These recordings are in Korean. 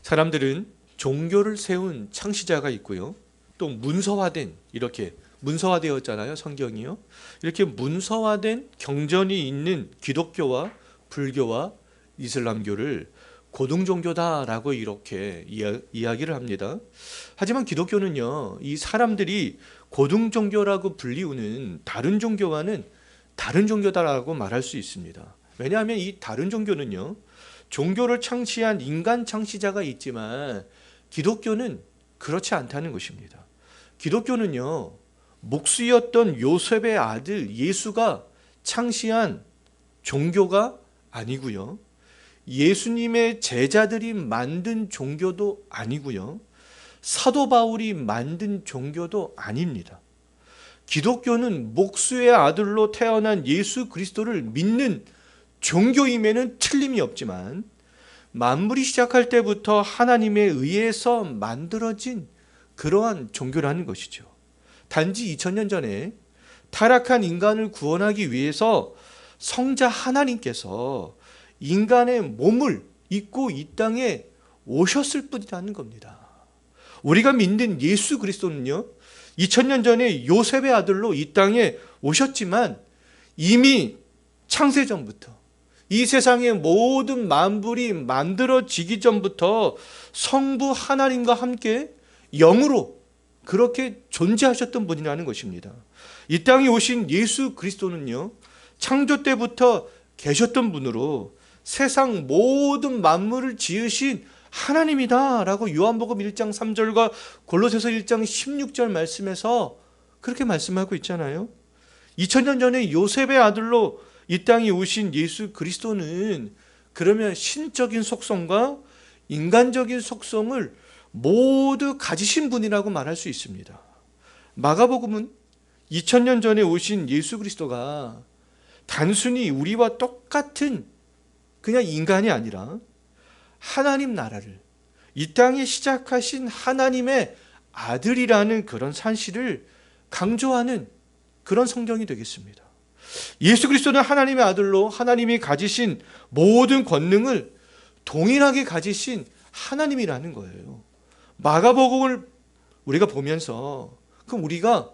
사람들은 종교를 세운 창시자가 있고요. 또 문서화된, 이렇게 문서화되었잖아요, 성경이요. 이렇게 문서화된 경전이 있는 기독교와 불교와 이슬람교를 고등종교다라고 이렇게 이야기를 합니다. 하지만 기독교는요, 이 사람들이 고등종교라고 불리우는 다른 종교와는 다른 종교다라고 말할 수 있습니다. 왜냐하면 이 다른 종교는요, 종교를 창시한 인간 창시자가 있지만 기독교는 그렇지 않다는 것입니다. 기독교는요, 목수였던 요셉의 아들 예수가 창시한 종교가 아니고요, 예수님의 제자들이 만든 종교도 아니고요, 사도 바울이 만든 종교도 아닙니다. 기독교는 목수의 아들로 태어난 예수 그리스도를 믿는 종교임에는 틀림이 없지만 만물이 시작할 때부터 하나님에 의해서 만들어진 그러한 종교라는 것이죠. 단지 2000년 전에 타락한 인간을 구원하기 위해서 성자 하나님께서 인간의 몸을 입고 이 땅에 오셨을 뿐이라는 겁니다. 우리가 믿는 예수 그리스도는요, 2000년 전에 요셉의 아들로 이 땅에 오셨지만 이미 창세전부터 이 세상의 모든 만물이 만들어지기 전부터 성부 하나님과 함께 영으로 그렇게 존재하셨던 분이라는 것입니다. 이 땅에 오신 예수 그리스도는요, 창조 때부터 계셨던 분으로 세상 모든 만물을 지으신 하나님이다 라고 요한복음 1장 3절과 골로새서 1장 16절 말씀에서 그렇게 말씀하고 있잖아요. 2000년 전에 요셉의 아들로 이 땅에 오신 예수 그리스도는 그러면 신적인 속성과 인간적인 속성을 모두 가지신 분이라고 말할 수 있습니다. 마가복음은 2000년 전에 오신 예수 그리스도가 단순히 우리와 똑같은 그냥 인간이 아니라 하나님 나라를 이 땅에 시작하신 하나님의 아들이라는 그런 사실을 강조하는 그런 성경이 되겠습니다. 예수 그리스도는 하나님의 아들로 하나님이 가지신 모든 권능을 동일하게 가지신 하나님이라는 거예요. 마가복음을 우리가 보면서 그럼 우리가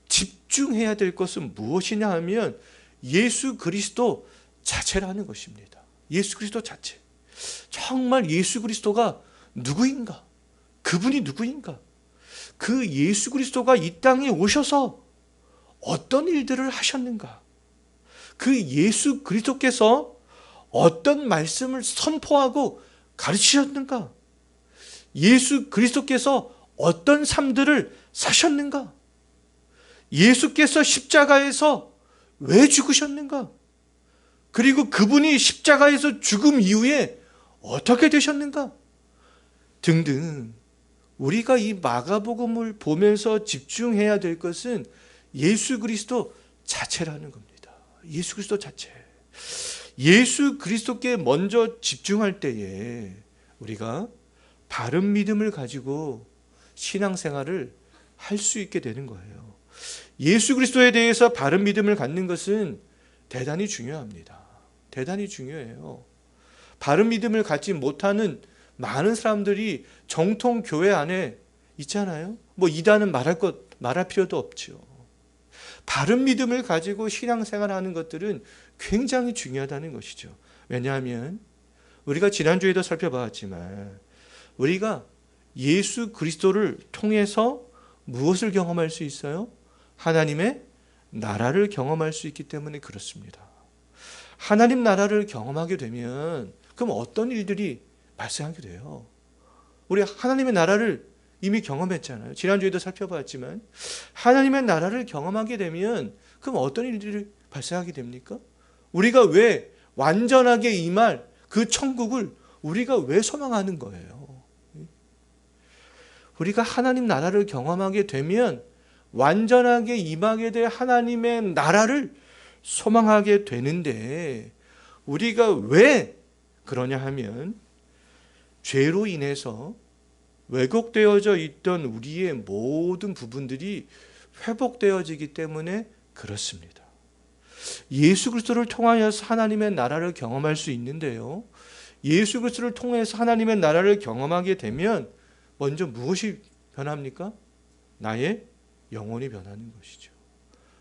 집중해야 될 것은 무엇이냐 하면 예수 그리스도 자체라는 것입니다. 예수 그리스도 자체. 정말 예수 그리스도가 누구인가? 그분이 누구인가? 그 예수 그리스도가 이 땅에 오셔서 어떤 일들을 하셨는가? 그 예수 그리스도께서 어떤 말씀을 선포하고 가르치셨는가? 예수 그리스도께서 어떤 삶들을 사셨는가? 예수께서 십자가에서 왜 죽으셨는가? 그리고 그분이 십자가에서 죽음 이후에 어떻게 되셨는가? 등등 우리가 이 마가복음을 보면서 집중해야 될 것은 예수 그리스도 자체라는 겁니다. 예수 그리스도 자체. 예수 그리스도께 먼저 집중할 때에 우리가 바른 믿음을 가지고 신앙생활을 할 수 있게 되는 거예요. 예수 그리스도에 대해서 바른 믿음을 갖는 것은 대단히 중요합니다. 대단히 중요해요. 바른 믿음을 갖지 못하는 많은 사람들이 정통 교회 안에 있잖아요. 뭐 이단은 말할 필요도 없죠. 바른 믿음을 가지고 신앙생활하는 것들은 굉장히 중요하다는 것이죠. 왜냐하면 우리가 지난주에도 살펴봤지만 우리가 예수 그리스도를 통해서 무엇을 경험할 수 있어요? 하나님의 나라를 경험할 수 있기 때문에 그렇습니다. 하나님 나라를 경험하게 되면 그럼 어떤 일들이 발생하게 돼요? 우리 하나님의 나라를 이미 경험했잖아요. 지난주에도 살펴봤지만 하나님의 나라를 경험하게 되면 그럼 어떤 일들이 발생하게 됩니까? 우리가 왜 완전하게 임할 그 천국을 우리가 왜 소망하는 거예요? 우리가 하나님 나라를 경험하게 되면 완전하게 임하게 될 하나님의 나라를 소망하게 되는데 우리가 왜 그러냐 하면 죄로 인해서 왜곡되어져 있던 우리의 모든 부분들이 회복되어지기 때문에 그렇습니다. 예수 그리스도를 통하여서 하나님의 나라를 경험할 수 있는데요. 예수 그리스도를 통해서 하나님의 나라를 경험하게 되면 먼저 무엇이 변합니까? 나의 영혼이 변하는 것이죠.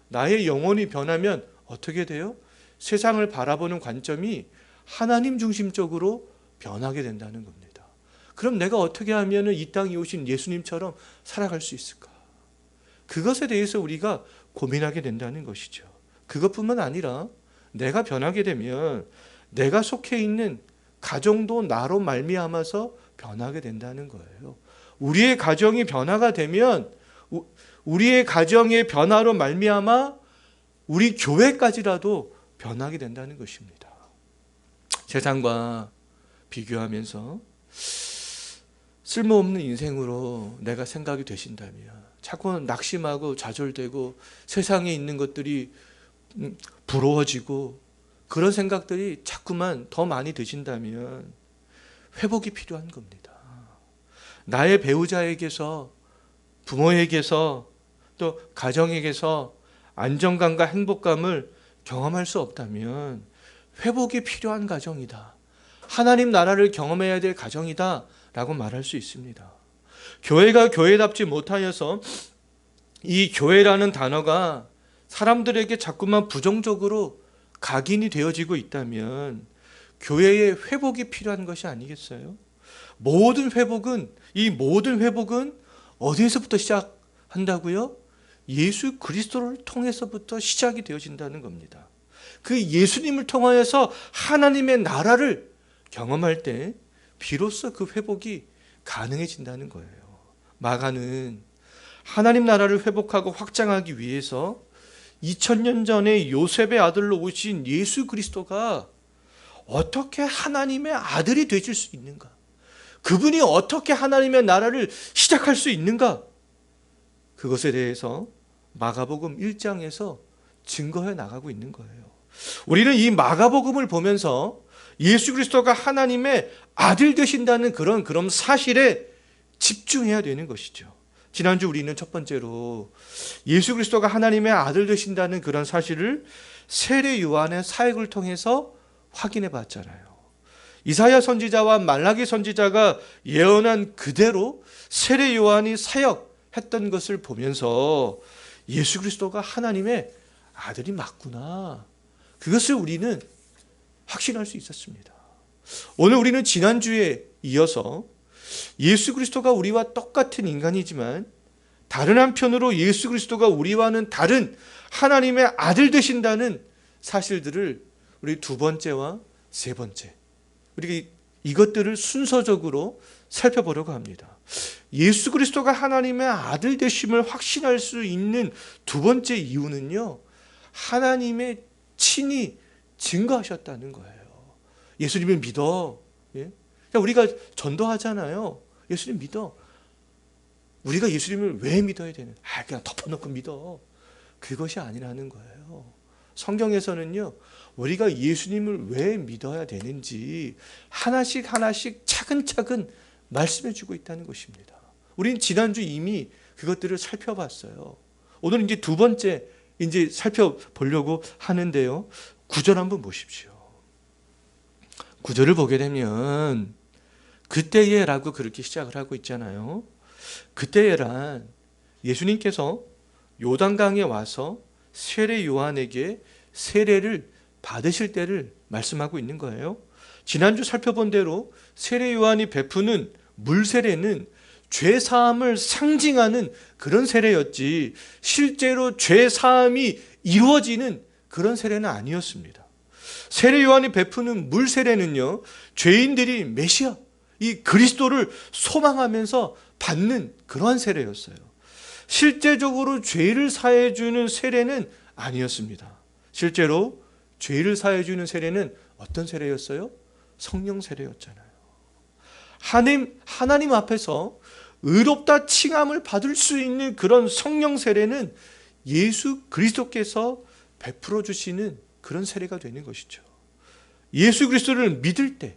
나의 영혼이 변하면 어떻게 돼요? 세상을 바라보는 관점이 하나님 중심적으로 변하게 된다는 겁니다. 그럼 내가 어떻게 하면 이 땅에 오신 예수님처럼 살아갈 수 있을까? 그것에 대해서 우리가 고민하게 된다는 것이죠. 그것뿐만 아니라 내가 변하게 되면 내가 속해 있는 가정도 나로 말미암아서 변하게 된다는 거예요. 우리의 가정이 변화가 되면 우리의 가정의 변화로 말미암아 우리 교회까지라도 변하게 된다는 것입니다. 세상과 비교하면서 쓸모없는 인생으로 내가 생각이 되신다면, 자꾸 낙심하고 좌절되고 세상에 있는 것들이 부러워지고 그런 생각들이 자꾸만 더 많이 드신다면 회복이 필요한 겁니다. 나의 배우자에게서, 부모에게서, 또 가정에게서 안정감과 행복감을 경험할 수 없다면 회복이 필요한 가정이다, 하나님 나라를 경험해야 될 가정이다 라고 말할 수 있습니다. 교회가 교회답지 못하여서 이 교회라는 단어가 사람들에게 자꾸만 부정적으로 각인이 되어지고 있다면 교회의 회복이 필요한 것이 아니겠어요? 이 모든 회복은 어디에서부터 시작한다고요? 예수 그리스도를 통해서부터 시작이 되어진다는 겁니다. 그 예수님을 통하여서 하나님의 나라를 경험할 때 비로소 그 회복이 가능해진다는 거예요. 마가는 하나님 나라를 회복하고 확장하기 위해서 2000년 전에 요셉의 아들로 오신 예수 그리스도가 어떻게 하나님의 아들이 되실 수 있는가? 그분이 어떻게 하나님의 나라를 시작할 수 있는가? 그것에 대해서 마가복음 1장에서 증거해 나가고 있는 거예요. 우리는 이 마가복음을 보면서 예수 그리스도가 하나님의 아들 되신다는 그런 사실에 집중해야 되는 것이죠. 지난주 우리는 첫 번째로 예수 그리스도가 하나님의 아들 되신다는 그런 사실을 세례 요한의 사역을 통해서 확인해 봤잖아요. 이사야 선지자와 말라기 선지자가 예언한 그대로 세례 요한이 사역했던 것을 보면서 예수 그리스도가 하나님의 아들이 맞구나, 그것을 우리는 확신할 수 있었습니다. 오늘 우리는 지난주에 이어서 예수 그리스도가 우리와 똑같은 인간이지만 다른 한편으로 예수 그리스도가 우리와는 다른 하나님의 아들 되신다는 사실들을 우리 두 번째와 세 번째, 우리가 이것들을 순서적으로 살펴보려고 합니다. 예수 그리스도가 하나님의 아들 되심을 확신할 수 있는 두 번째 이유는요, 하나님의 친히 증거하셨다는 거예요. 예수님을 믿어. 예? 우리가 전도하잖아요. 예수님 믿어. 우리가 예수님을 왜 믿어야 되는? 그냥 덮어놓고 믿어. 그것이 아니라는 거예요. 성경에서는요, 우리가 예수님을 왜 믿어야 되는지 하나씩 차근차근 말씀해 주고 있다는 것입니다. 우리는 지난주 이미 그것들을 살펴봤어요. 오늘 이제 두 번째 살펴보려고 하는데요. 9절 한번 보십시오. 9절을 보게 되면 그때에라고 그렇게 시작을 하고 있잖아요. 그때에란 예수님께서 요단강에 와서 세례 요한에게 세례를 받으실 때를 말씀하고 있는 거예요. 지난주 살펴본 대로 세례 요한이 베푸는 물세례는 죄사함을 상징하는 그런 세례였지 실제로 죄사함이 이루어지는 그런 세례는 아니었습니다. 세례 요한이 베푸는 물세례는요, 죄인들이 메시아, 이 그리스도를 소망하면서 받는 그러한 세례였어요. 실제적으로 죄를 사해 주는 세례는 아니었습니다. 실제로 죄를 사해 주는 세례는 어떤 세례였어요? 성령 세례였잖아요. 하나님 앞에서 의롭다 칭함을 받을 수 있는 그런 성령 세례는 예수 그리스도께서 베풀어 주시는 그런 세례가 되는 것이죠. 예수 그리스도를 믿을 때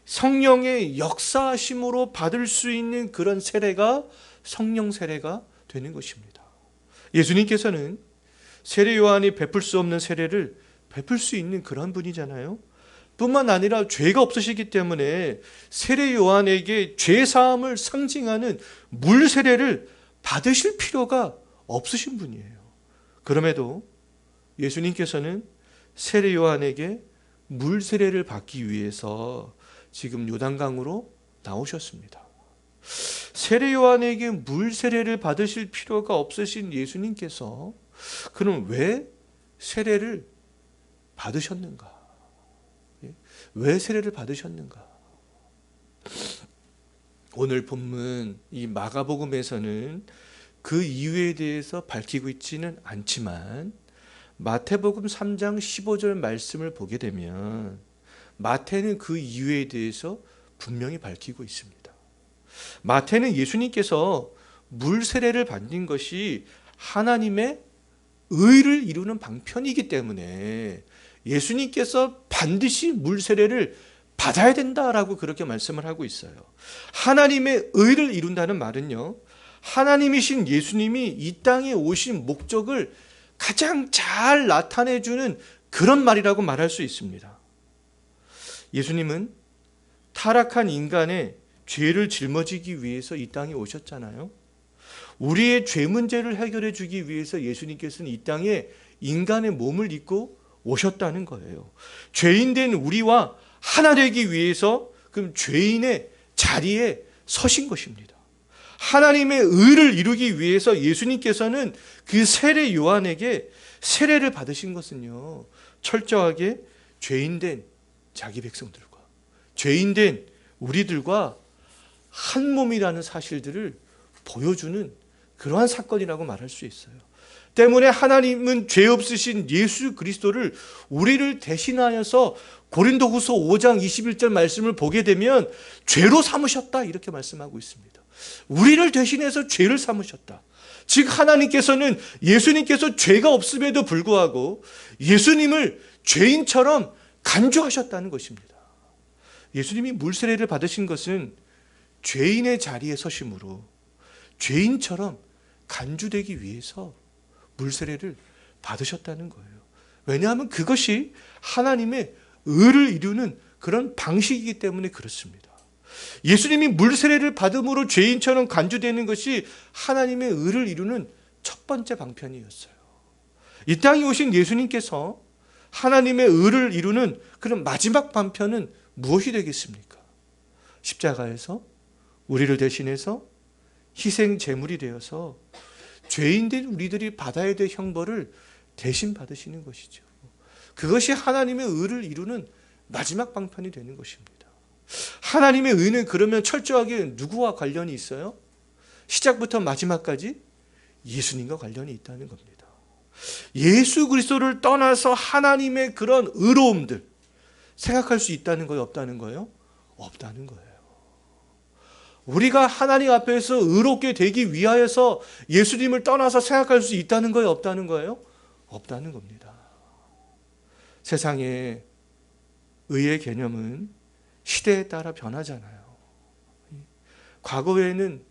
성령의 역사하심으로 받을 수 있는 그런 세례가 성령 세례가 되는 것입니다. 예수님께서는 세례 요한이 베풀 수 없는 세례를 베풀 수 있는 그런 분이잖아요. 뿐만 아니라 죄가 없으시기 때문에 세례 요한에게 죄 사함을 상징하는 물 세례를 받으실 필요가 없으신 분이에요. 그럼에도 예수님께서는 세례 요한에게 물 세례를 받기 위해서 지금 요단강으로 나오셨습니다. 세례 요한에게 물 세례를 받으실 필요가 없으신 예수님께서 그럼 왜 세례를 받으셨는가? 왜 세례를 받으셨는가? 오늘 본문 이 마가복음에서는 그 이유에 대해서 밝히고 있지는 않지만 마태복음 3장 15절 말씀을 보게 되면 마태는 그 이유에 대해서 분명히 밝히고 있습니다. 마태는 예수님께서 물 세례를 받는 것이 하나님의 의를 이루는 방편이기 때문에 예수님께서 반드시 물 세례를 받아야 된다라고 그렇게 말씀을 하고 있어요. 하나님의 의를 이룬다는 말은요, 하나님이신 예수님이 이 땅에 오신 목적을 가장 잘 나타내주는 그런 말이라고 말할 수 있습니다. 예수님은 타락한 인간의 죄를 짊어지기 위해서 이 땅에 오셨잖아요. 우리의 죄 문제를 해결해 주기 위해서 예수님께서는 이 땅에 인간의 몸을 입고 오셨다는 거예요. 죄인된 우리와 하나 되기 위해서 그럼 죄인의 자리에 서신 것입니다. 하나님의 의를 이루기 위해서 예수님께서는 그 세례 요한에게 세례를 받으신 것은요, 철저하게 죄인된 자기 백성들과 죄인된 우리들과 한 몸이라는 사실들을 보여주는 그러한 사건이라고 말할 수 있어요. 때문에 하나님은 죄 없으신 예수 그리스도를 우리를 대신하여서 고린도후서 5장 21절 말씀을 보게 되면 죄로 삼으셨다 이렇게 말씀하고 있습니다. 우리를 대신해서 죄를 삼으셨다. 즉 하나님께서는 예수님께서 죄가 없음에도 불구하고 예수님을 죄인처럼 간주하셨다는 것입니다. 예수님이 물세례를 받으신 것은 죄인의 자리에 서심으로 죄인처럼 간주되기 위해서 물세례를 받으셨다는 거예요. 왜냐하면 그것이 하나님의 의를 이루는 그런 방식이기 때문에 그렇습니다. 예수님이 물세례를 받음으로 죄인처럼 간주되는 것이 하나님의 의를 이루는 첫 번째 방편이었어요. 이 땅에 오신 예수님께서 하나님의 의를 이루는 그런 마지막 방편은 무엇이 되겠습니까? 십자가에서 우리를 대신해서 희생 제물이 되어서 죄인된 우리들이 받아야 될 형벌을 대신 받으시는 것이죠. 그것이 하나님의 의를 이루는 마지막 방편이 되는 것입니다. 하나님의 의는 그러면 철저하게 누구와 관련이 있어요? 시작부터 마지막까지 예수님과 관련이 있다는 겁니다. 예수 그리스도를 떠나서 하나님의 그런 의로움들 생각할 수 있다는 거예요? 없다는 거예요? 없다는 거예요. 우리가 하나님 앞에서 의롭게 되기 위하여서 예수님을 떠나서 생각할 수 있다는 거예요? 없다는 거예요? 없다는 겁니다. 세상에 의의 개념은 시대에 따라 변하잖아요. 과거에는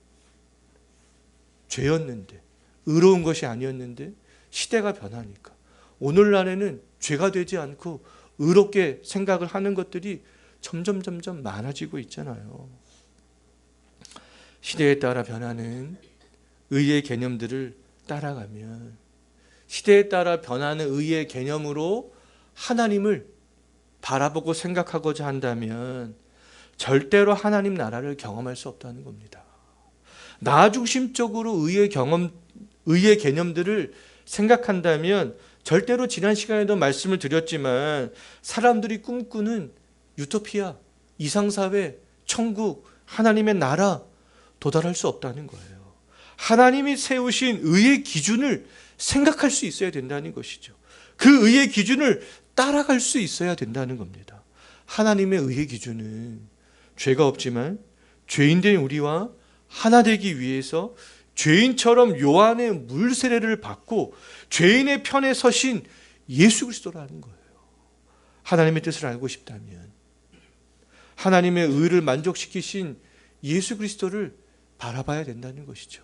죄였는데 의로운 것이 아니었는데 시대가 변하니까 오늘날에는 죄가 되지 않고 의롭게 생각을 하는 것들이 점점 많아지고 있잖아요. 시대에 따라 변하는 의의 개념들을 따라가면 시대에 따라 변하는 의의 개념으로 하나님을 바라보고 생각하고자 한다면 절대로 하나님 나라를 경험할 수 없다는 겁니다. 나 중심적으로 의의 개념들을 생각한다면 절대로 지난 시간에도 말씀을 드렸지만 사람들이 꿈꾸는 유토피아, 이상사회, 천국, 하나님의 나라 도달할 수 없다는 거예요. 하나님이 세우신 의의 기준을 생각할 수 있어야 된다는 것이죠. 그 의의 기준을 따라갈 수 있어야 된다는 겁니다. 하나님의 의의 기준은 죄가 없지만 죄인된 우리와 하나 되기 위해서 죄인처럼 요한의 물세례를 받고 죄인의 편에 서신 예수 그리스도라는 거예요. 하나님의 뜻을 알고 싶다면 하나님의 의를 만족시키신 예수 그리스도를 바라봐야 된다는 것이죠.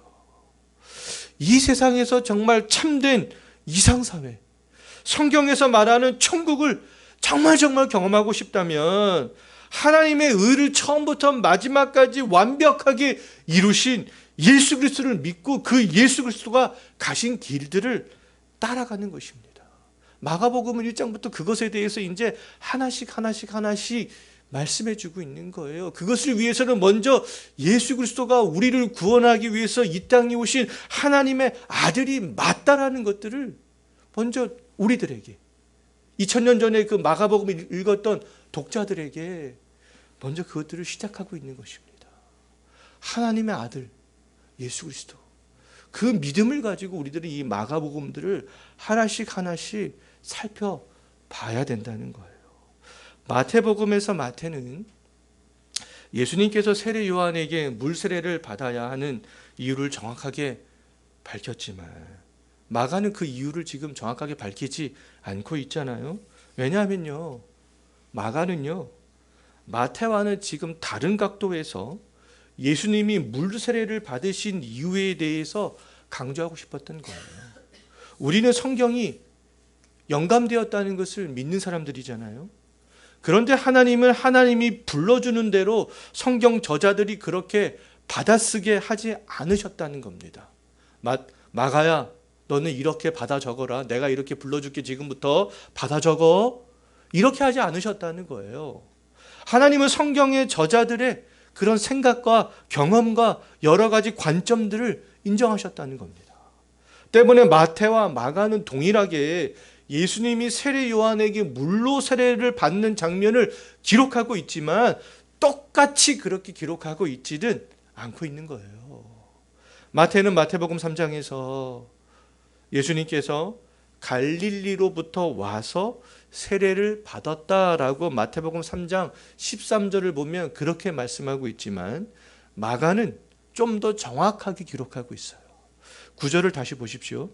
이 세상에서 정말 참된 이상사회, 성경에서 말하는 천국을 정말 경험하고 싶다면 하나님의 의를 처음부터 마지막까지 완벽하게 이루신 예수 그리스도를 믿고 그 예수 그리스도가 가신 길들을 따라가는 것입니다. 마가복음은 1장부터 그것에 대해서 이제 하나씩 말씀해 주고 있는 거예요. 그것을 위해서는 먼저 예수 그리스도가 우리를 구원하기 위해서 이 땅에 오신 하나님의 아들이 맞다라는 것들을 먼저 우리들에게 2000년 전에 그 마가복음을 읽었던 독자들에게 먼저 그것들을 시작하고 있는 것입니다. 하나님의 아들 예수 그리스도, 그 믿음을 가지고 우리들은 이 마가복음들을 하나씩 살펴봐야 된다는 거예요. 마태복음에서 마태는 예수님께서 세례 요한에게 물 세례를 받아야 하는 이유를 정확하게 밝혔지만 마가는 그 이유를 지금 정확하게 밝히지 않고 있잖아요. 왜냐하면요, 마가는요, 마태와는 지금 다른 각도에서 예수님이 물 세례를 받으신 이유에 대해서 강조하고 싶었던 거예요. 우리는 성경이 영감되었다는 것을 믿는 사람들이잖아요. 그런데 하나님은 하나님이 불러주는 대로 성경 저자들이 그렇게 받아쓰게 하지 않으셨다는 겁니다. 마가야, 너는 이렇게 받아 적어라. 내가 이렇게 불러줄게. 지금부터 받아 적어. 이렇게 하지 않으셨다는 거예요. 하나님은 성경의 저자들의 그런 생각과 경험과 여러 가지 관점들을 인정하셨다는 겁니다. 때문에 마태와 마가는 동일하게 예수님이 세례 요한에게 물로 세례를 받는 장면을 기록하고 있지만 똑같이 그렇게 기록하고 있지는 않고 있는 거예요. 마태는 마태복음 3장에서 예수님께서 갈릴리로부터 와서 세례를 받았다라고 마태복음 3장 13절을 보면 그렇게 말씀하고 있지만 마가는 좀 더 정확하게 기록하고 있어요. 9절을 다시 보십시오.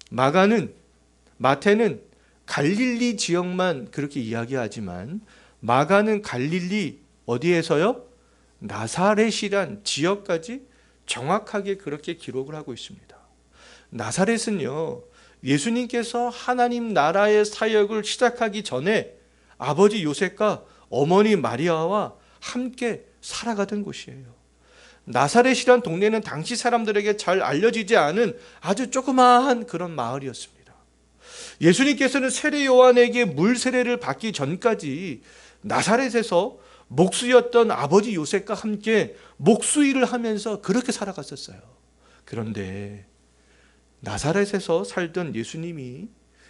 마태는 갈릴리 지역만 그렇게 이야기하지만 마가는 갈릴리 어디에서요? 나사렛이란 지역까지 정확하게 그렇게 기록을 하고 있습니다. 나사렛은요, 예수님께서 하나님 나라의 사역을 시작하기 전에 아버지 요셉과 어머니 마리아와 함께 살아가던 곳이에요. 나사렛이란 동네는 당시 사람들에게 잘 알려지지 않은 아주 조그마한 그런 마을이었습니다. 예수님께서는 세례 요한에게 물 세례를 받기 전까지 나사렛에서 목수였던 아버지 요셉과 함께 목수일을 하면서 그렇게 살아갔었어요. 그런데 나사렛에서 살던 예수님이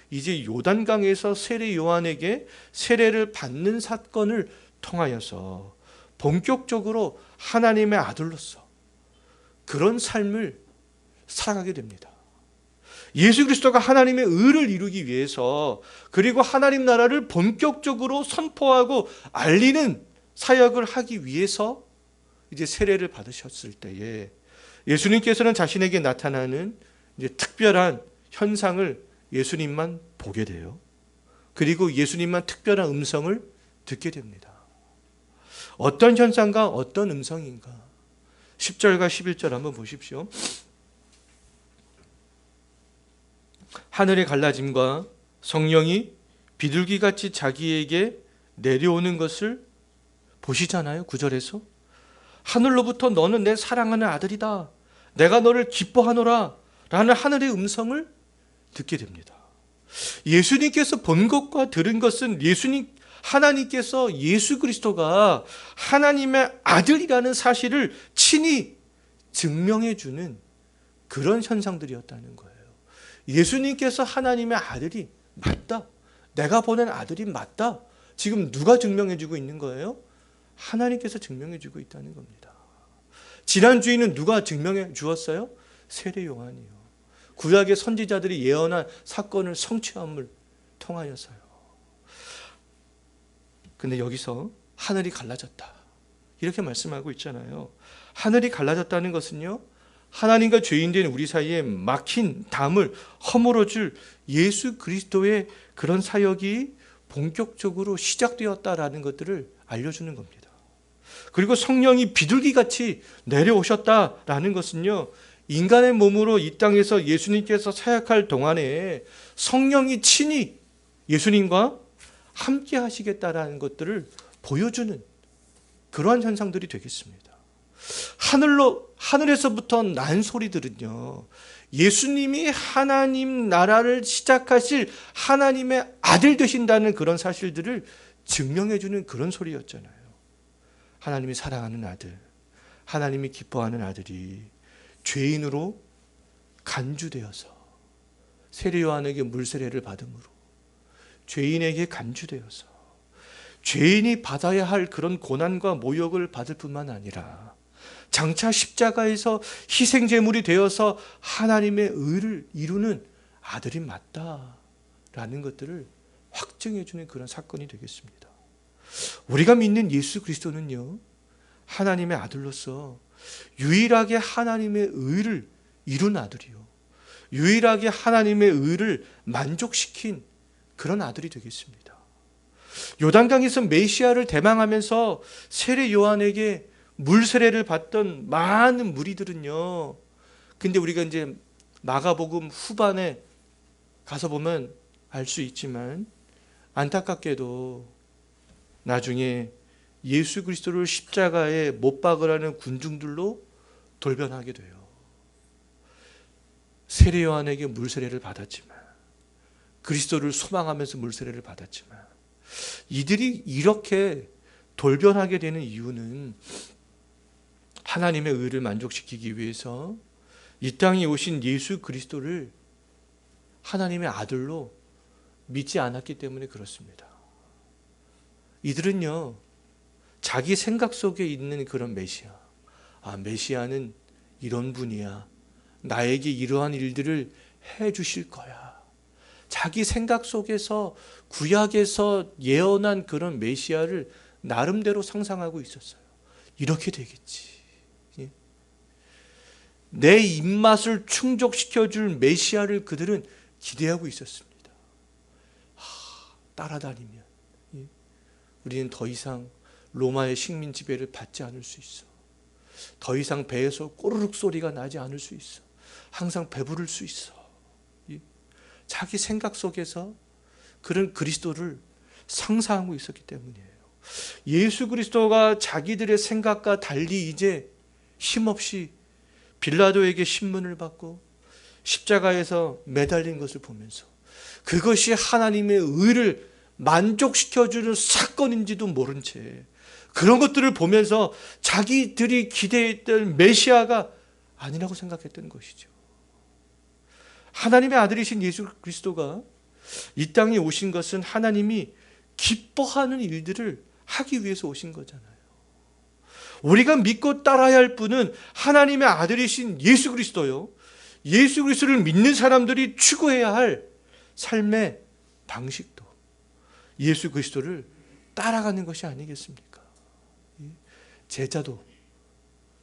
이제 요단강에서 세례 요한에게 세례를 받는 사건을 통하여서 본격적으로 하나님의 아들로서 그런 삶을 살아가게 됩니다. 예수 그리스도가 하나님의 의를 이루기 위해서 그리고 하나님 나라를 본격적으로 선포하고 알리는 사역을 하기 위해서 이제 세례를 받으셨을 때에 예수님께서는 자신에게 나타나는 이제 특별한 현상을 예수님만 보게 돼요. 그리고 예수님만 특별한 음성을 듣게 됩니다. 어떤 현상과 어떤 음성인가? 10절과 11절 한번 보십시오. 하늘의 갈라짐과 성령이 비둘기같이 자기에게 내려오는 것을 보시잖아요. 9절에서 하늘로부터 너는 내 사랑하는 아들이다. 내가 너를 기뻐하노라 라는 하늘의 음성을 듣게 됩니다. 예수님께서 본 것과 들은 것은 하나님께서 예수 그리스도가 하나님의 아들이라는 사실을 친히 증명해 주는 그런 현상들이었다는 거예요. 예수님께서 하나님의 아들이 맞다. 내가 보낸 아들이 맞다. 지금 누가 증명해 주고 있는 거예요? 하나님께서 증명해 주고 있다는 겁니다. 지난주에는 누가 증명해 주었어요? 세례 요한이요. 구약의 선지자들이 예언한 사건을 성취함을 통하여서요. 근데 여기서 하늘이 갈라졌다. 이렇게 말씀하고 있잖아요. 하늘이 갈라졌다는 것은요, 하나님과 죄인된 우리 사이에 막힌 담을 허물어줄 예수 그리스도의 그런 사역이 본격적으로 시작되었다라는 것들을 알려주는 겁니다. 그리고 성령이 비둘기같이 내려오셨다라는 것은요, 인간의 몸으로 이 땅에서 예수님께서 사역할 동안에 성령이 친히 예수님과 함께 하시겠다라는 것들을 보여주는 그러한 현상들이 되겠습니다. 하늘에서부터 난 소리들은요, 예수님이 하나님 나라를 시작하실 하나님의 아들 되신다는 그런 사실들을 증명해주는 그런 소리였잖아요. 하나님이 사랑하는 아들, 하나님이 기뻐하는 아들이 죄인으로 간주되어서 세례 요한에게 물세례를 받음으로 죄인에게 간주되어서 죄인이 받아야 할 그런 고난과 모욕을 받을 뿐만 아니라 장차 십자가에서 희생제물이 되어서 하나님의 의를 이루는 아들이 맞다라는 것들을 확증해주는 그런 사건이 되겠습니다. 우리가 믿는 예수 그리스도는요, 하나님의 아들로서 유일하게 하나님의 의를 이룬 아들이요, 유일하게 하나님의 의를 만족시킨 그런 아들이 되겠습니다. 요단강에서 메시아를 대망하면서 세례 요한에게 물세례를 받던 많은 무리들은요, 근데 우리가 이제 마가복음 후반에 가서 보면 알 수 있지만 안타깝게도 나중에 예수 그리스도를 십자가에 못 박으라는 군중들로 돌변하게 돼요. 세례 요한에게 물세례를 받았지만, 그리스도를 소망하면서 물세례를 받았지만, 이들이 이렇게 돌변하게 되는 이유는 하나님의 의를 만족시키기 위해서 이 땅에 오신 예수 그리스도를 하나님의 아들로 믿지 않았기 때문에 그렇습니다. 이들은요, 자기 생각 속에 있는 그런 메시아, 메시아는 이런 분이야, 나에게 이러한 일들을 해 주실 거야, 자기 생각 속에서 구약에서 예언한 그런 메시아를 나름대로 상상하고 있었어요. 이렇게 되겠지, 내 입맛을 충족시켜줄 메시아를 그들은 기대하고 있었습니다. 따라다니면 우리는 더 이상 로마의 식민 지배를 받지 않을 수 있어. 더 이상 배에서 꼬르륵 소리가 나지 않을 수 있어. 항상 배부를 수 있어. 자기 생각 속에서 그런 그리스도를 상상하고 있었기 때문이에요. 예수 그리스도가 자기들의 생각과 달리 이제 힘없이 빌라도에게 신문을 받고 십자가에서 매달린 것을 보면서 그것이 하나님의 의를 만족시켜주는 사건인지도 모른 채 그런 것들을 보면서 자기들이 기대했던 메시아가 아니라고 생각했던 것이죠. 하나님의 아들이신 예수 그리스도가 이 땅에 오신 것은 하나님이 기뻐하는 일들을 하기 위해서 오신 거잖아요. 우리가 믿고 따라야 할 분은 하나님의 아들이신 예수 그리스도요, 예수 그리스도를 믿는 사람들이 추구해야 할 삶의 방식도 예수 그리스도를 따라가는 것이 아니겠습니까? 제자도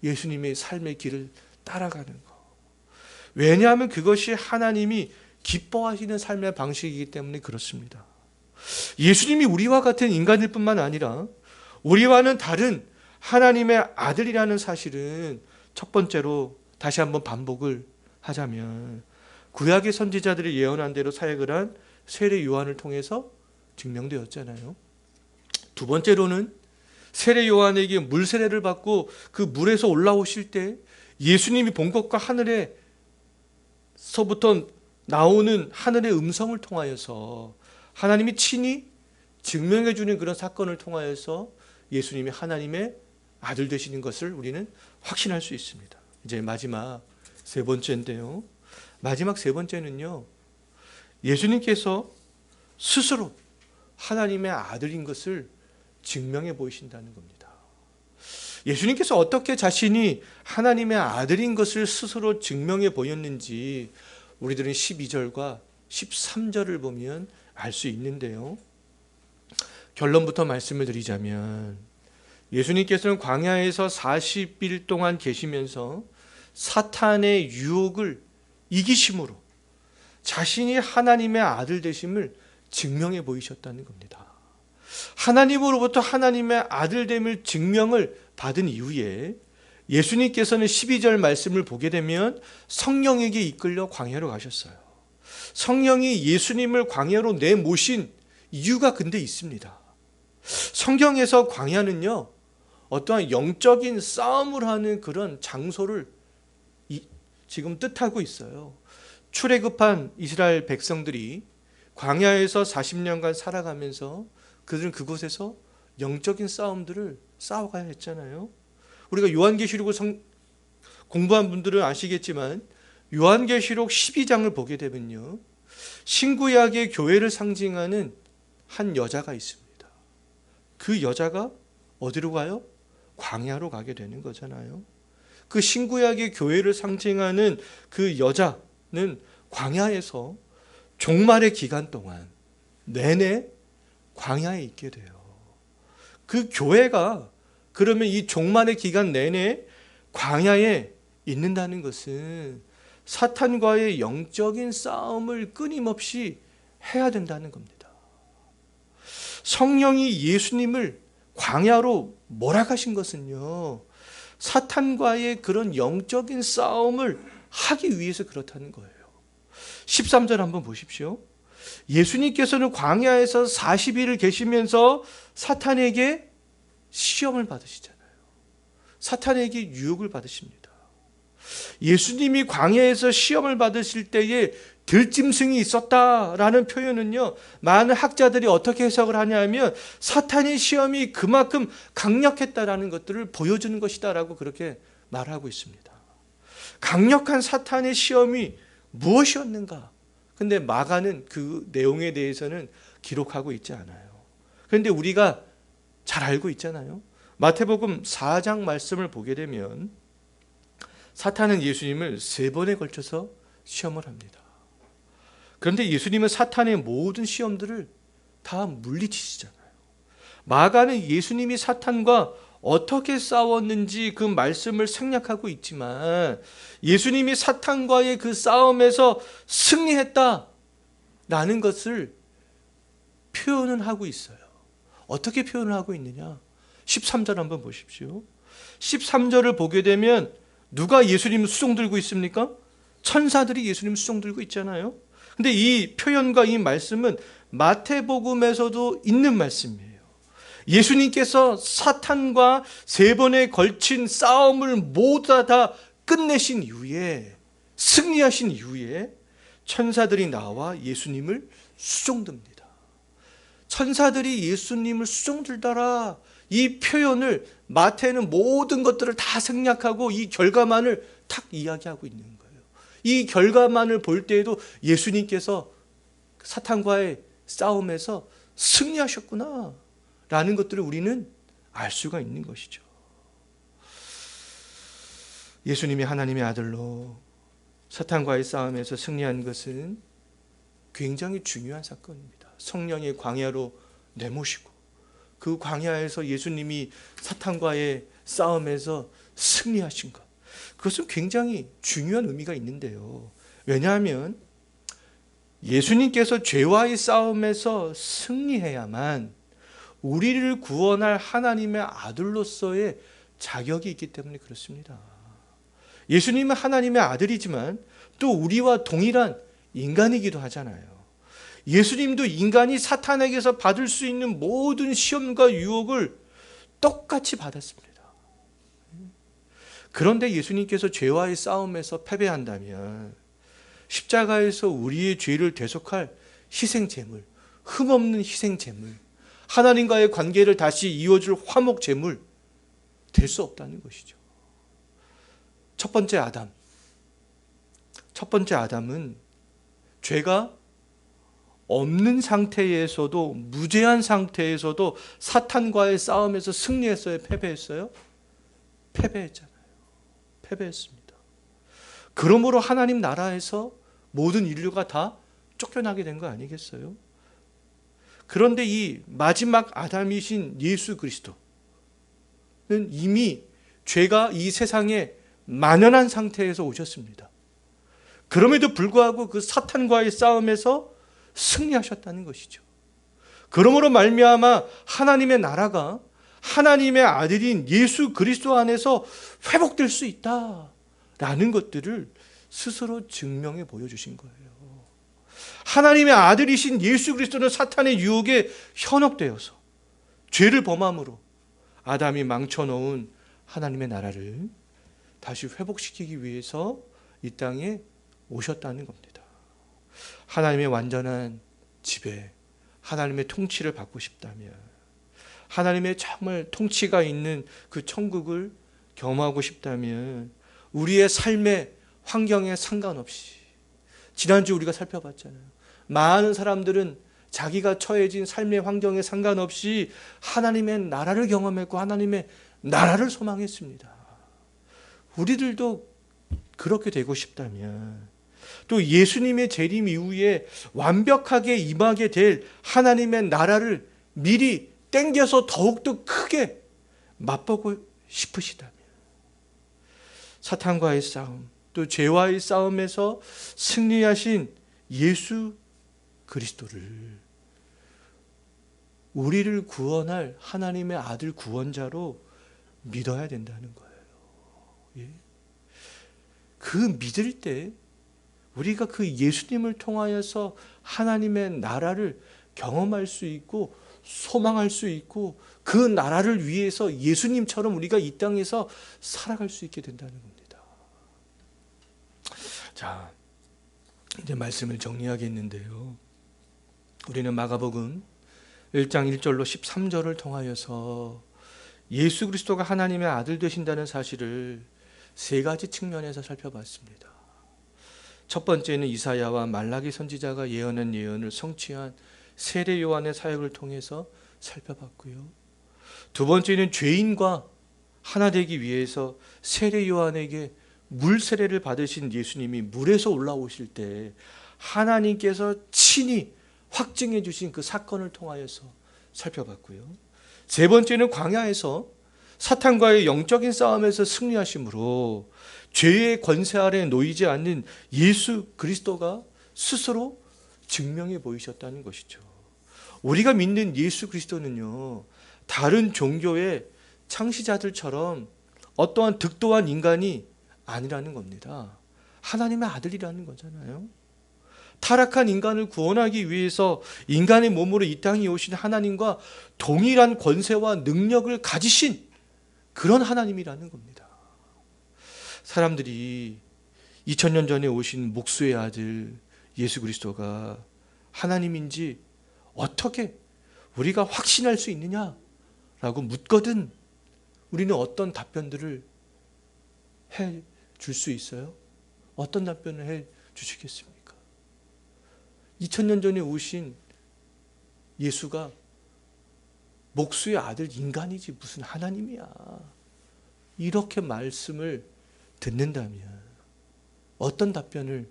예수님의 삶의 길을 따라가는 것. 왜냐하면 그것이 하나님이 기뻐하시는 삶의 방식이기 때문에 그렇습니다. 예수님이 우리와 같은 인간일 뿐만 아니라 우리와는 다른 하나님의 아들이라는 사실은 첫 번째로 다시 한번 반복을 하자면 구약의 선지자들이 예언한 대로 사역을 한 세례 요한을 통해서 증명되었잖아요. 두 번째로는 세례 요한에게 물세례를 받고 그 물에서 올라오실 때 예수님이 본 것과 하늘에서부터 나오는 하늘의 음성을 통하여서 하나님이 친히 증명해 주는 그런 사건을 통하여서 예수님이 하나님의 아들 되시는 것을 우리는 확신할 수 있습니다. 이제 마지막 세 번째인데요. 마지막 세 번째는요, 예수님께서 스스로 하나님의 아들인 것을 증명해 보이신다는 겁니다. 예수님께서 어떻게 자신이 하나님의 아들인 것을 스스로 증명해 보였는지 우리들은 12절과 13절을 보면 알 수 있는데요. 결론부터 말씀을 드리자면 예수님께서는 광야에서 40일 동안 계시면서 사탄의 유혹을 이기심으로 자신이 하나님의 아들 되심을 증명해 보이셨다는 겁니다. 하나님으로부터 하나님의 아들됨을 증명을 받은 이후에 예수님께서는 12절 말씀을 보게 되면 성령에게 이끌려 광야로 가셨어요. 성령이 예수님을 광야로 내모신 이유가 근데 있습니다. 성경에서 광야는요, 어떠한 영적인 싸움을 하는 그런 장소를 지금 뜻하고 있어요. 출애굽한 이스라엘 백성들이 광야에서 40년간 살아가면서 그들은 그곳에서 영적인 싸움들을 싸워가야 했잖아요. 우리가 요한계시록을 공부한 분들은 아시겠지만 요한계시록 12장을 보게 되면요, 신구약의 교회를 상징하는 한 여자가 있습니다. 그 여자가 어디로 가요? 광야로 가게 되는 거잖아요. 그 신구약의 교회를 상징하는 그 여자는 광야에서 종말의 기간 동안 내내 광야에 있게 돼요. 그 교회가 그러면 이 종말의 기간 내내 광야에 있는다는 것은 사탄과의 영적인 싸움을 끊임없이 해야 된다는 겁니다. 성령이 예수님을 광야로 몰아가신 것은요, 사탄과의 그런 영적인 싸움을 하기 위해서 그렇다는 거예요. 13절 한번 보십시오. 예수님께서는 광야에서 40일을 계시면서 사탄에게 시험을 받으시잖아요. 사탄에게 유혹을 받으십니다. 예수님이 광야에서 시험을 받으실 때에 들짐승이 있었다라는 표현은요, 많은 학자들이 어떻게 해석을 하냐면 사탄의 시험이 그만큼 강력했다라는 것들을 보여주는 것이다라고 그렇게 말하고 있습니다. 강력한 사탄의 시험이 무엇이었는가? 근데 마가는 그 내용에 대해서는 기록하고 있지 않아요. 그런데 우리가 잘 알고 있잖아요. 마태복음 4장 말씀을 보게 되면 사탄은 예수님을 3번에 걸쳐서 시험을 합니다. 그런데 예수님은 사탄의 모든 시험들을 다 물리치시잖아요. 마가는 예수님이 사탄과 어떻게 싸웠는지 그 말씀을 생략하고 있지만 예수님이 사탄과의 그 싸움에서 승리했다라는 것을 표현을 하고 있어요. 어떻게 표현을 하고 있느냐? 13절 한번 보십시오. 13절을 보게 되면 누가 예수님을 수종 들고 있습니까? 천사들이 예수님을 수종 들고 있잖아요. 근데 이 표현과 이 말씀은 마태복음에서도 있는 말씀이에요. 예수님께서 사탄과 3번에 걸친 싸움을 모두 다 끝내신 이후에, 승리하신 이후에 천사들이 나와 예수님을 수종듭니다. 천사들이 예수님을 수종들더라, 이 표현을 마태는 모든 것들을 다 생략하고 이 결과만을 탁 이야기하고 있는 거예요. 이 결과만을 볼 때에도 예수님께서 사탄과의 싸움에서 승리하셨구나 라는 것들을 우리는 알 수가 있는 것이죠. 예수님이 하나님의 아들로 사탄과의 싸움에서 승리한 것은 굉장히 중요한 사건입니다. 성령의 광야로 내모시고 그 광야에서 예수님이 사탄과의 싸움에서 승리하신 것, 그것은 굉장히 중요한 의미가 있는데요. 왜냐하면 예수님께서 죄와의 싸움에서 승리해야만 우리를 구원할 하나님의 아들로서의 자격이 있기 때문에 그렇습니다. 예수님은 하나님의 아들이지만 또 우리와 동일한 인간이기도 하잖아요. 예수님도 인간이 사탄에게서 받을 수 있는 모든 시험과 유혹을 똑같이 받았습니다. 그런데 예수님께서 죄와의 싸움에서 패배한다면 십자가에서 우리의 죄를 대속할 희생제물, 흠없는 희생제물, 하나님과의 관계를 다시 이어줄 화목제물 될 수 없다는 것이죠. 첫 번째 아담은 죄가 없는 상태에서도, 무죄한 상태에서도 사탄과의 싸움에서 승리했어요? 패배했어요? 패배했잖아요. 패배했습니다. 그러므로 하나님 나라에서 모든 인류가 다 쫓겨나게 된 거 아니겠어요? 그런데 이 마지막 아담이신 예수 그리스도는 이미 죄가 이 세상에 만연한 상태에서 오셨습니다. 그럼에도 불구하고 그 사탄과의 싸움에서 승리하셨다는 것이죠. 그러므로 말미암아 하나님의 나라가 하나님의 아들인 예수 그리스도 안에서 회복될 수 있다라는 것들을 스스로 증명해 보여주신 거예요. 하나님의 아들이신 예수 그리스도는 사탄의 유혹에 현혹되어서 죄를 범함으로 아담이 망쳐놓은 하나님의 나라를 다시 회복시키기 위해서 이 땅에 오셨다는 겁니다. 하나님의 완전한 지배, 하나님의 통치를 받고 싶다면, 하나님의 정말 통치가 있는 그 천국을 경험하고 싶다면 우리의 삶의 환경에 상관없이, 지난주 우리가 살펴봤잖아요. 많은 사람들은 자기가 처해진 삶의 환경에 상관없이 하나님의 나라를 경험했고 하나님의 나라를 소망했습니다. 우리들도 그렇게 되고 싶다면, 또 예수님의 재림 이후에 완벽하게 임하게 될 하나님의 나라를 미리 땡겨서 더욱더 크게 맛보고 싶으시다면, 사탄과의 싸움, 또 죄와의 싸움에서 승리하신 예수 그리스도를, 우리를 구원할 하나님의 아들 구원자로 믿어야 된다는 거예요. 예? 그 믿을 때 우리가 그 예수님을 통하여서 하나님의 나라를 경험할 수 있고 소망할 수 있고, 그 나라를 위해서 예수님처럼 우리가 이 땅에서 살아갈 수 있게 된다는 겁니다. 자, 이제 말씀을 정리하겠는데요. 우리는 마가복음 1장 1절로 13절을 통하여서 예수 그리스도가 하나님의 아들 되신다는 사실을 세 가지 측면에서 살펴봤습니다. 첫 번째는 이사야와 말라기 선지자가 예언한 예언을 성취한 세례 요한의 사역을 통해서 살펴봤고요. 두 번째는 죄인과 하나 되기 위해서 세례 요한에게 물 세례를 받으신 예수님이 물에서 올라오실 때 하나님께서 친히 확증해 주신 그 사건을 통하여서 살펴봤고요. 세 번째는 광야에서 사탄과의 영적인 싸움에서 승리하심으로 죄의 권세 아래 놓이지 않는 예수 그리스도가 스스로 증명해 보이셨다는 것이죠. 우리가 믿는 예수 그리스도는요, 다른 종교의 창시자들처럼 어떠한 득도한 인간이 아니라는 겁니다. 하나님의 아들이라는 거잖아요. 타락한 인간을 구원하기 위해서 인간의 몸으로 이 땅에 오신 하나님과 동일한 권세와 능력을 가지신 그런 하나님이라는 겁니다. 사람들이 2000년 전에 오신 목수의 아들 예수 그리스도가 하나님인지 어떻게 우리가 확신할 수 있느냐라고 묻거든 우리는 어떤 답변들을 해 줄 수 있어요? 어떤 답변을 해 주시겠습니까? 2000년 전에 오신 예수가 목수의 아들 인간이지 무슨 하나님이야. 이렇게 말씀을 듣는다면 어떤 답변을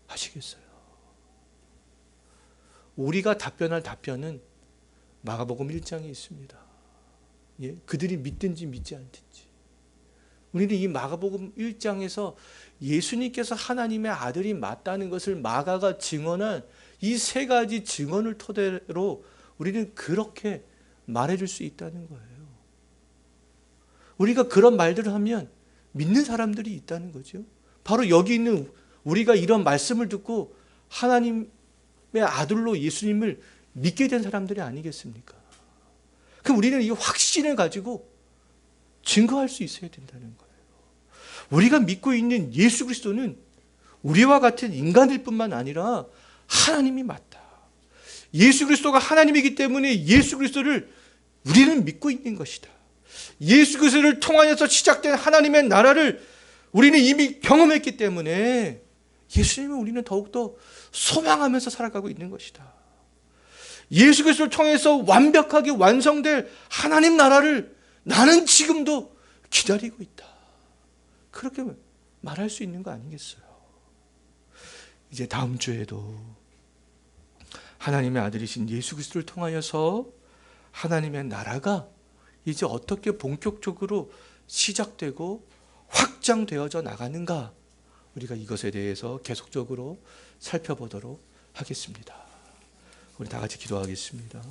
하시겠어요? 우리가 답변할 답변은 마가복음 1장에 있습니다. 예? 그들이 믿든지 믿지 않든지. 우리는 이 마가복음 1장에서 예수님께서 하나님의 아들이 맞다는 것을 마가가 증언한 이 세 가지 증언을 토대로 우리는 그렇게 말해줄 수 있다는 거예요. 우리가 그런 말들을 하면 믿는 사람들이 있다는 거죠. 바로 여기 있는 우리가 이런 말씀을 듣고 하나님의 아들로 예수님을 믿게 된 사람들이 아니겠습니까? 그럼 우리는 이 확신을 가지고 증거할 수 있어야 된다는 거예요. 우리가 믿고 있는 예수 그리스도는 우리와 같은 인간일 뿐만 아니라 하나님이 맞다. 예수 그리스도가 하나님이기 때문에 예수 그리스도를 우리는 믿고 있는 것이다. 예수 그리스도를 통하여서 시작된 하나님의 나라를 우리는 이미 경험했기 때문에 예수님을 우리는 더욱더 소망하면서 살아가고 있는 것이다. 예수 그리스도를 통해서 완벽하게 완성될 하나님 나라를 나는 지금도 기다리고 있다. 그렇게 말할 수 있는 거 아니겠어요? 이제 다음 주에도 하나님의 아들이신 예수 그리스도를 통하여서 하나님의 나라가 이제 어떻게 본격적으로 시작되고 확장되어져 나가는가, 우리가 이것에 대해서 계속적으로 살펴보도록 하겠습니다. 우리 다 같이 기도하겠습니다.